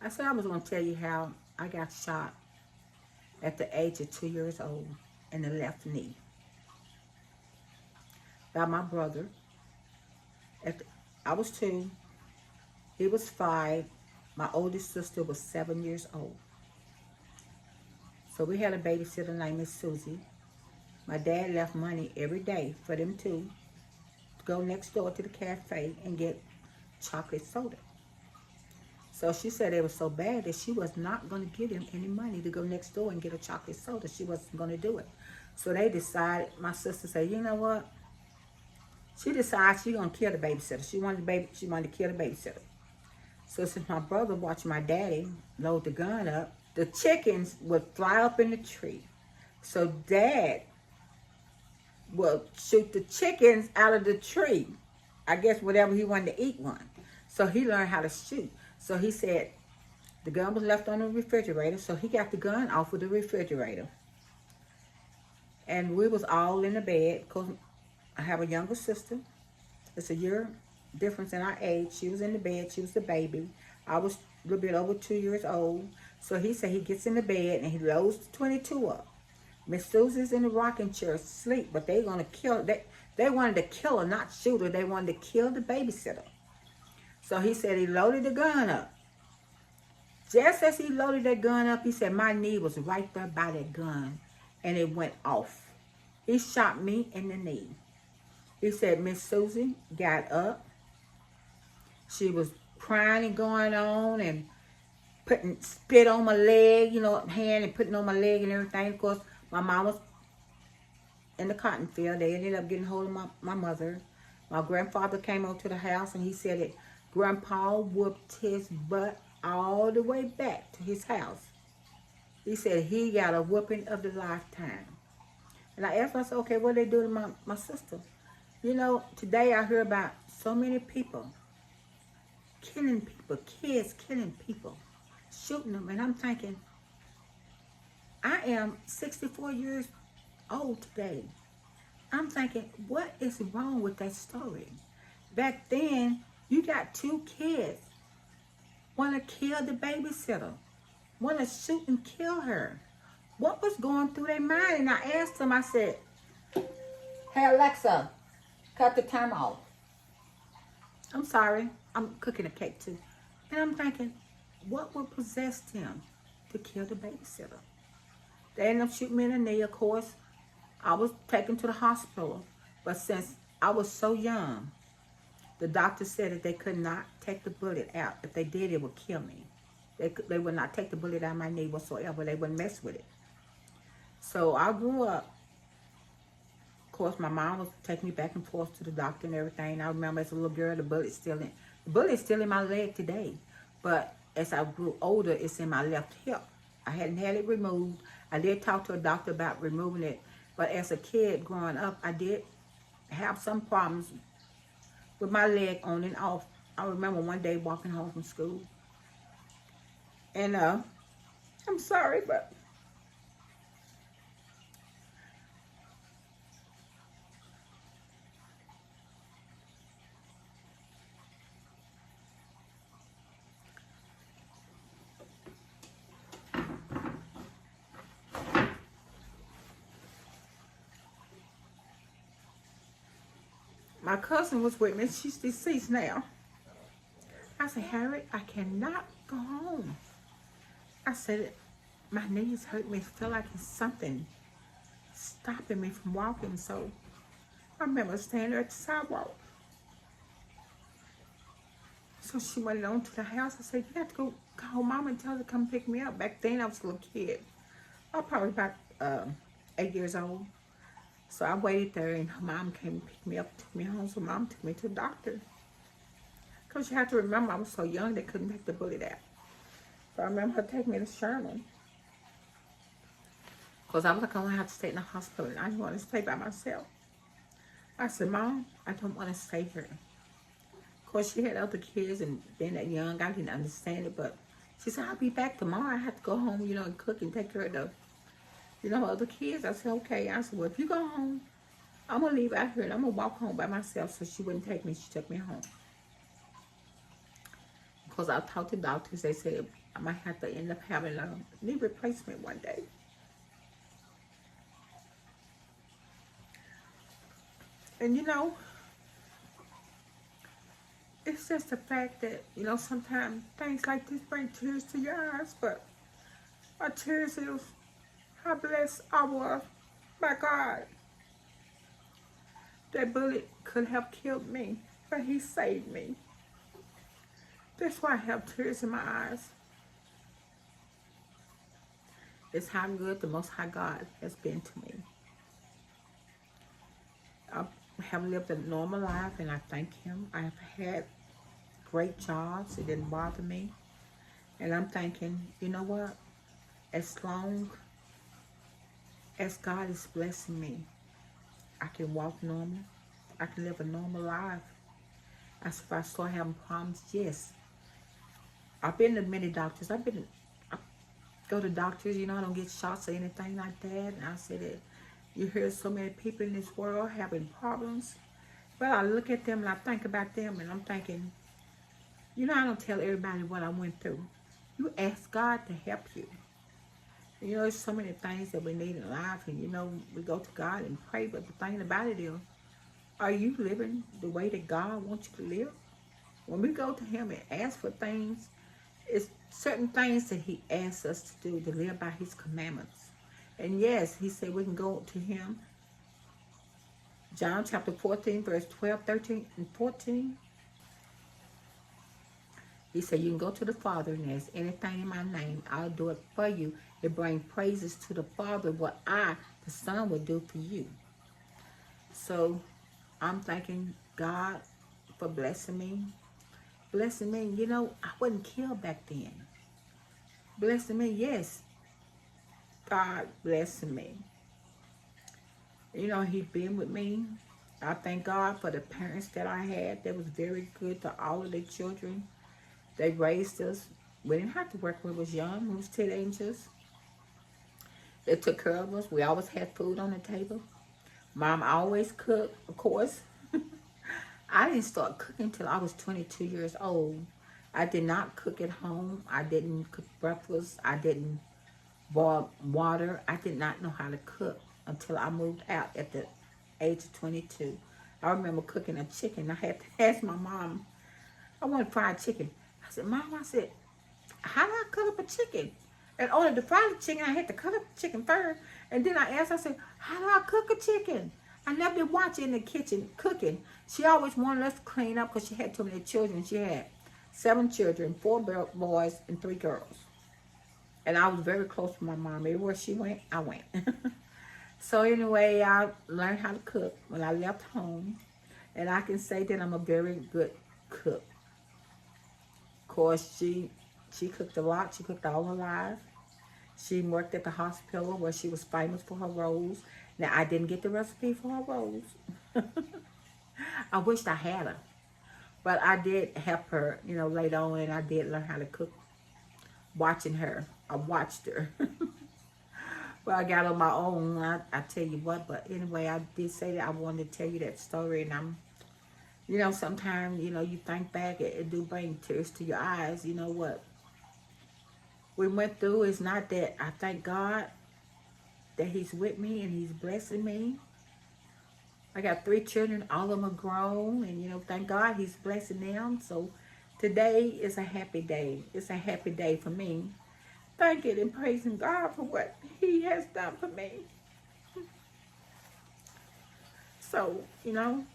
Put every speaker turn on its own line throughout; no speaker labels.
I said I was going to tell you how I got shot at the age of 2 years old in the left knee by my brother. At the, I was 2, he was 5, my oldest sister was 7 years old. So we had a babysitter named Miss Susie. My dad left money every day for them two to go next door to the cafe and get chocolate soda. So she said it was so bad that she was not going to give him any money to go next door and get a chocolate soda. She wasn't going to do it. So they decided, my sister said, you know what? She decided she going to kill the babysitter. She wanted to kill the babysitter. So since my brother watched my daddy load the gun up, the chickens would fly up in the tree. So Dad would shoot the chickens out of the tree. I guess whatever he wanted to eat one. So he learned how to shoot. So he said the gun was left on the refrigerator. So he got the gun off of the refrigerator. And we was all in the bed because I have a younger sister. It's a year difference in our age. She was in the bed. She was the baby. I was a little bit over 2 years old. So he said he gets in the bed and he loads the 22 up. Miss Susie's in the rocking chair asleep, but they gonna kill her. They wanted to kill her, not shoot her. They wanted to kill the babysitter. So he said he loaded the gun up. Just as he loaded that gun up, he said my knee was right there by that gun and it went off. He shot me in the knee. He said Miss Susie got up. She was crying and going on and putting spit on my leg, you know, hand and putting on my leg and everything. Of course, my mom was in the cotton field. They ended up getting hold of my mother. My grandfather came over to the house and he said that Grandpa whooped his butt all the way back to his house. He said he got a whooping of the lifetime. And I asked myself, okay, what did they do to my sister? You know, today I hear about so many people killing people, kids killing people, shooting them. And I'm thinking, I am 64 years old today. I'm thinking, what is wrong with that story? Back then, you got 2 kids want to kill the babysitter, want to shoot and kill her. What was going through their mind? And I asked them, I said, hey, Alexa, cut the time off. I'm sorry, I'm cooking a cake too. And I'm thinking, what would possess him to kill the babysitter? They ended up shooting me in the knee, of course. I was taken to the hospital. But since I was so young, the doctor said that they could not take the bullet out. If they did, it would kill me. They would not take the bullet out of my knee whatsoever. They wouldn't mess with it. So I grew up. Of course, my mom was taking me back and forth to the doctor and everything. I remember as a little girl, the bullet's still in my leg today. But as I grew older, it's in my left hip. I hadn't had it removed. I did talk to a doctor about removing it. But as a kid growing up, I did have some problems with my leg on and off. I remember one day walking home from school. And I'm sorry, but my cousin was with me. She's deceased now. I said, Harriet, I cannot go home. I said, my knees hurt me. I feel like it's something stopping me from walking. So I remember standing there at the sidewalk. So she went on to the house. I said, you have to go call Mom and tell her to come pick me up. Back then, I was a little kid. I was probably about 8 years old. So I waited there, and her mom came and picked me up, took me home. So Mom took me to the doctor. Because you have to remember, I was so young, they couldn't take the bullet out. So I remember her taking me to Sherman. Because I was like, I'm going to have to stay in the hospital. And I didn't want to stay by myself. I said, Mom, I don't want to stay here. Of course, she had other kids, and being that young, I didn't understand it. But she said, I'll be back tomorrow. I have to go home, you know, and cook and take care of the, you know, other kids. I said, okay. I said, well, if you go home, I'm going to leave out here, and I'm going to walk home by myself. So she wouldn't take me. She took me home. Because I talked to doctors. They said I might have to end up having a knee replacement one day. And you know, it's just the fact that, you know, sometimes things like this bring tears to your eyes, but my tears is how blessed I was by God. That bullet could have killed me, but he saved me. That's why I have tears in my eyes. It's how good the Most High God has been to me. I have lived a normal life, and I thank him. I have had great jobs. It didn't bother me. And I'm thinking, you know what? As long as God is blessing me, I can walk normal. I can live a normal life. As if I start having problems, yes. I've been to many doctors. I go to doctors, you know, I don't get shots or anything like that. And I said that you hear so many people in this world having problems. But I look at them and I think about them, and I'm thinking, you know, I don't tell everybody what I went through. You ask God to help you. You know, there's so many things that we need in life, and you know, we go to God and pray, but the thing about it is, are you living the way that God wants you to live? When we go to him and ask for things, it's certain things that he asks us to do, to live by his commandments. And yes, he said we can go to him. John chapter 14, verse 12, 13, and 14. He said, you can go to the Father and ask anything in my name. I'll do it for you. It brings praises to the Father, what I, the Son, will do for you. So I'm thanking God for blessing me. Blessing me, you know, I wasn't killed back then. Blessing me, yes. God blessing me. You know, he been with me. I thank God for the parents that I had. They was very good to all of their children. They raised us. We didn't have to work when we was young. We was teenagers. They took care of us. We always had food on the table. Mom always cooked, of course. I didn't start cooking until I was 22 years old. I did not cook at home. I didn't cook breakfast. I didn't boil water. I did not know how to cook until I moved out at the age of 22. I remember cooking a chicken. I had to ask my mom, I wanted fried chicken. I said, Mom, how do I cut up a chicken? In order to fry the chicken, I had to cut up the chicken first. And then I asked, I said, how do I cook a chicken? I never been watching in the kitchen cooking. She always wanted us to clean up because she had too many children. She had 7 children, 4 boys, and 3 girls. And I was very close to my mom. Everywhere she went, I went. So anyway, I learned how to cook when I left home. And I can say that I'm a very good cook. Of course, she cooked a lot. She cooked all her life. She worked at the hospital where she was famous for her rolls. Now, I didn't get the recipe for her rolls. I wished I had her. But I did help her, you know, later on, and I did learn how to cook watching her. I watched her. Well, I got on my own, I tell you what. But anyway, I did say that I wanted to tell you that story. And I'm, you know, sometimes, you know, you think back, it do bring tears to your eyes. You know what we went through is not that. I thank God that he's with me and he's blessing me. I got 3 children. All of them are grown. And, you know, thank God he's blessing them. So today is a happy day. It's a happy day for me. Thanking and praising God for what he has done for me. So, you know,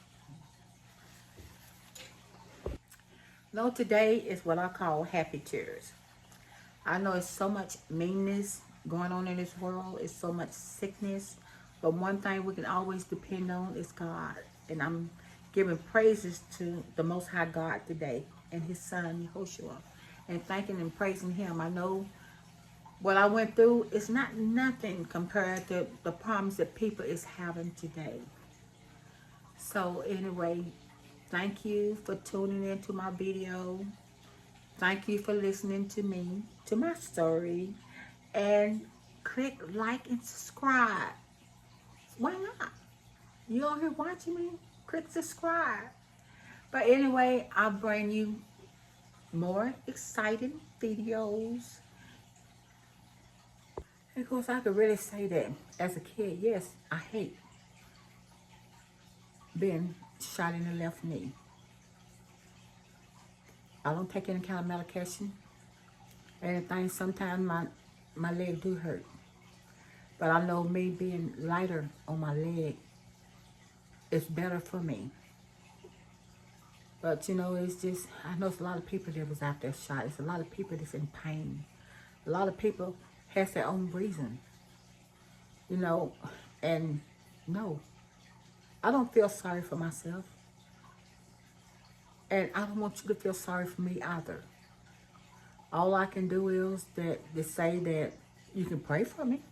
today is what I call happy tears. I know it's so much meanness going on in this world. It's so much sickness. But one thing we can always depend on is God. And I'm giving praises to the Most High God today and his son, Yehoshua. And thanking and praising him. I know what I went through is not nothing compared to the problems that people is having today. So anyway, thank you for tuning into my video. Thank you for listening to me, to my story. And click like and subscribe. Why not? You on here watching me? Click subscribe. But anyway, I'll bring you more exciting videos. And of course, I could really say that as a kid, yes, I hate being shot in the left knee. I don't take any kind of medication. Anything, sometimes my leg do hurt. But I know me being lighter on my leg is better for me. But you know, it's just, I know it's a lot of people that was out there shot. It's a lot of people that's in pain. A lot of people has their own reason. You know, and no, I don't feel sorry for myself. And I don't want you to feel sorry for me either. All I can do is to say that you can pray for me.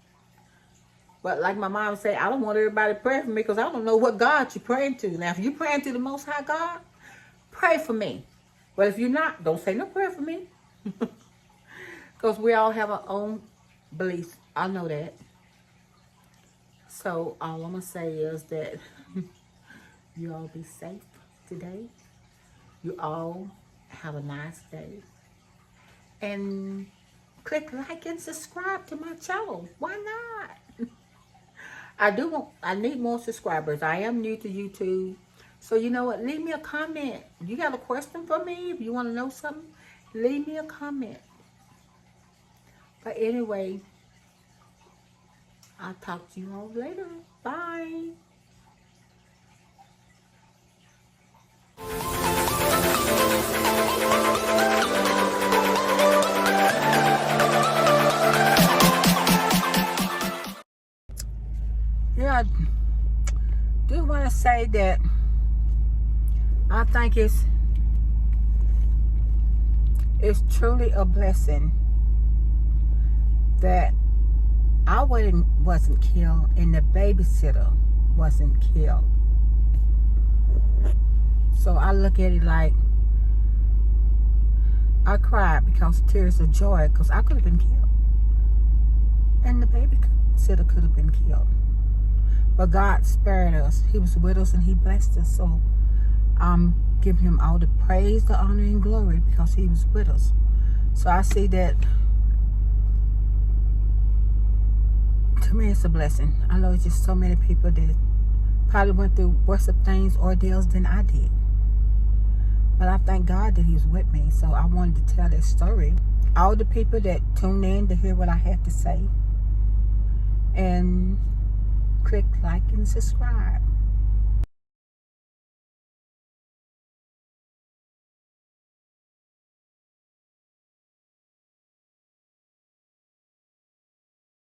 But like my mom said, I don't want everybody to pray for me because I don't know what God you're praying to. Now, if you're praying to the Most High God, pray for me. But if you're not, don't say no prayer for me. Because we all have our own beliefs. I know that. So all I'm going to say is that you all be safe today. You all have a nice day. And click like and subscribe to my channel. Why not? I need more subscribers. I am new to YouTube. So you know what? Leave me a comment. You got a question for me? If you want to know something, leave me a comment. But anyway, I'll talk to you all later. Bye. Yeah, I do want to say that I think it's truly a blessing that our wedding wasn't killed and the babysitter wasn't killed. So I look at it like I cried because tears of joy because I could have been killed and the babysitter could have been killed. But God spared us. He was with us and He blessed us. So I'm giving Him all the praise, the honor, and glory because He was with us. So I see that, to me, it's a blessing. I know it's just so many people that probably went through worse of things, ordeals than I did. But I thank God that He was with me. So I wanted to tell that story. All the people that tuned in to hear what I had to say. And click like and subscribe.